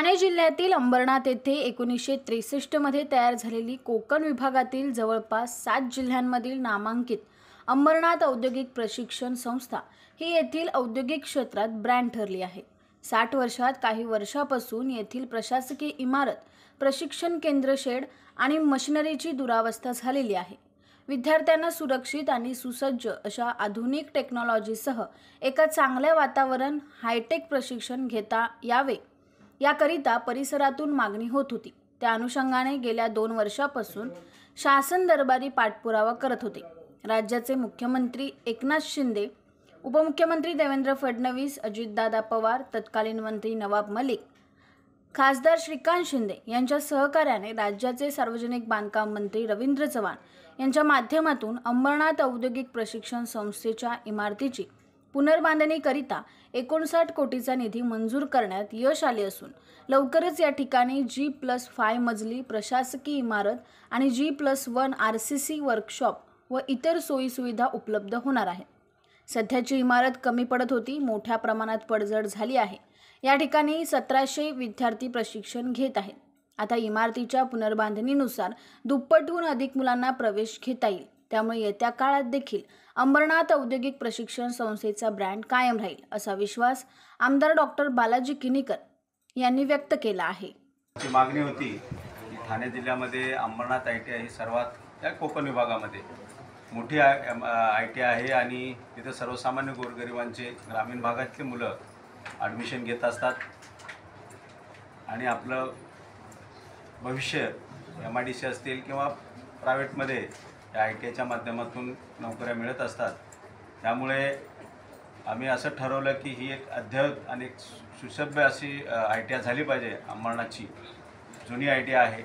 ठाणे जिल्ह्यातील अंबरनाथ येथे 1963 मध्ये तयार झालेली कोकण विभागातील जवळपास 7 जिल्ह्यांमधील नामांकित अंबरनाथ औद्योगिक प्रशिक्षण संस्था ही येथील औद्योगिक क्षेत्रात ब्रँड ठरली आहे। 60 वर्षात काही वर्षापासून येथील प्रशासकीय इमारत, प्रशिक्षण केंद्र, शेड आणि मशिनरीची दुरावस्था झालेली आहे। विद्यार्थ्यांना सुरक्षित आणि सुसज्ज अशा आधुनिक टेक्नॉलॉजीसह एका चांगल्या वातावरण हायटेक प्रशिक्षण घेता यावे याकरिता परिसरातून मागणी होत होती। त्या अनुषंगाने गेल्या 2 वर्षापासून शासन दरबारी पाठपुरावा करत होते। राज्याचे मुख्यमंत्री एकनाथ शिंदे, उपमुख्यमंत्री देवेंद्र फडणवीस, अजितदादा पवार, तत्कालीन मंत्री नवाब मलिक, खासदार श्रीकांत शिंदे यांच्या सहकार्याने राज्याचे सार्वजनिक बांधकाम मंत्री रवींद्र चव्हाण यांच्या माध्यमातून अंबरनाथ औद्योगिक प्रशिक्षण संस्थेच्या इमारतीची पुनर्बांधणीकरिता 59 कोटीचा निधी मंजूर करण्यात यश आले असून लवकरच या ठिकाणी G+5 मजली प्रशासकीय इमारत आणि G+1 RCC वर्कशॉप व इतर सोयी सुविधा उपलब्ध होणार आहे। सध्याची इमारत कमी पडत होती, मोठ्या प्रमाणात पडझड झाली आहे। या ठिकाणी 1700 विद्यार्थी प्रशिक्षण घेत आहेत। आता इमारतीच्या पुनर्बांधणीनुसार दुप्पटहून अधिक मुलांना प्रवेश घेता येईल। त्यामुळे येत्या काळात देखील अंबरनाथ औद्योगिक प्रशिक्षण संस्थेचा ब्रँड कायम राहील असा विश्वास आमदार डॉक्टर बालाजी किनीकर यांनी व्यक्त केला आहे। मागणी होती की ठाणे जिल्ह्यामध्ये अंबरनाथ ITI ही सर्वात या कोकण विभागामध्ये मोठी ITI आहे आणि तिथे सर्वसामान्य गोरगरिबांचे ग्रामीण भागातले मुलं ॲडमिशन घेत असतात आणि आपलं भविष्य MIDC असतील किंवा प्रायव्हेटमध्ये या ITIच्या माध्यमातून नोकऱ्या मिळत असतात। त्यामुळे आम्ही असं ठरवलं की ही एक अद्ययावत आणि सुसभ्य अशी ITI झाली पाहिजे। अंबरनाथची जुनी ITI आहे,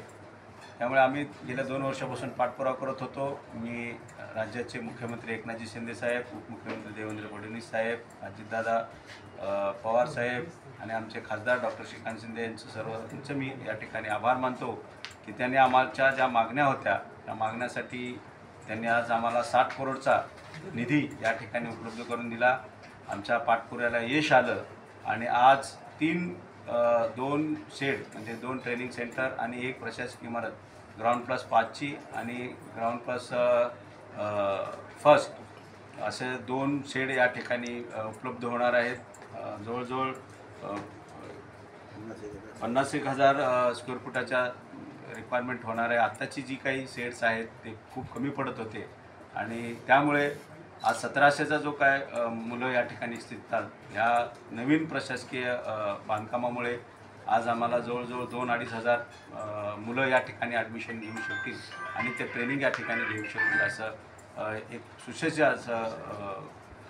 त्यामुळे आम्ही गेल्या 2 वर्षापासून पाठपुरावा करत होतो। मी राज्याचे मुख्यमंत्री एकनाथजी शिंदे साहेब, उपमुख्यमंत्री देवेंद्र फडणवीस साहेब, अजितदादा पवार साहेब आणि आमचे खासदार डॉक्टर श्रीकांत शिंदे यांचं सर्वांचं मी या ठिकाणी आभार मानतो की त्यांनी आमच्या ज्या मागण्या होत्या त्या मागण्यासाठी त्यांनी आज आम्हाला 60 करोडचा निधी या ठिकाणी उपलब्ध करून दिला। आमच्या पाठपुराव्याला यश आलं आणि आज 2 शेड म्हणजे 2 ट्रेनिंग सेंटर आणि 1 प्रशासकीय इमारत GR+5ची आणि GR+1 असे 2 शेड या ठिकाणी उपलब्ध होणार आहेत। जवळजवळ 51,000 स्क्वेअर फुटाच्या रिक्वायरमेंट होणार आहे। आत्ताची जी काही शेड्स आहेत ते खूप कमी पडत होते आणि त्यामुळे आज 1700चा जो काय मुलं या ठिकाणी शिकतात, ह्या नवीन प्रशासकीय बांधकामामुळे आज आम्हाला जवळजवळ 2-2.5 मुलं या ठिकाणी ॲडमिशन घेऊ शकतील आणि ते ट्रेनिंग या ठिकाणी घेऊ शकतील। असं एक सुसज्ज असं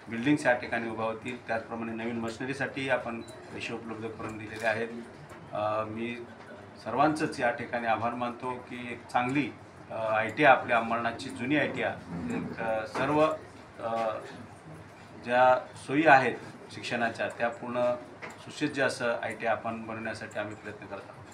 बिल्डिंग्स या ठिकाणी उभा होतील। त्याचप्रमाणे नवीन मशिनरीसाठी आपण पैसे उपलब्ध करून दिलेले आहेत। मी सर्वांचंच या ठिकाणी आभार मानतो की एक चांगली ITI आपल्या अंबरनाथची जुनी ITI एक सर्व ज्या सोयी आहेत शिक्षणाच्या त्या पूर्ण सुसज्ज असं ITI आपण बनवण्यासाठी आम्ही प्रयत्न करत आहोत।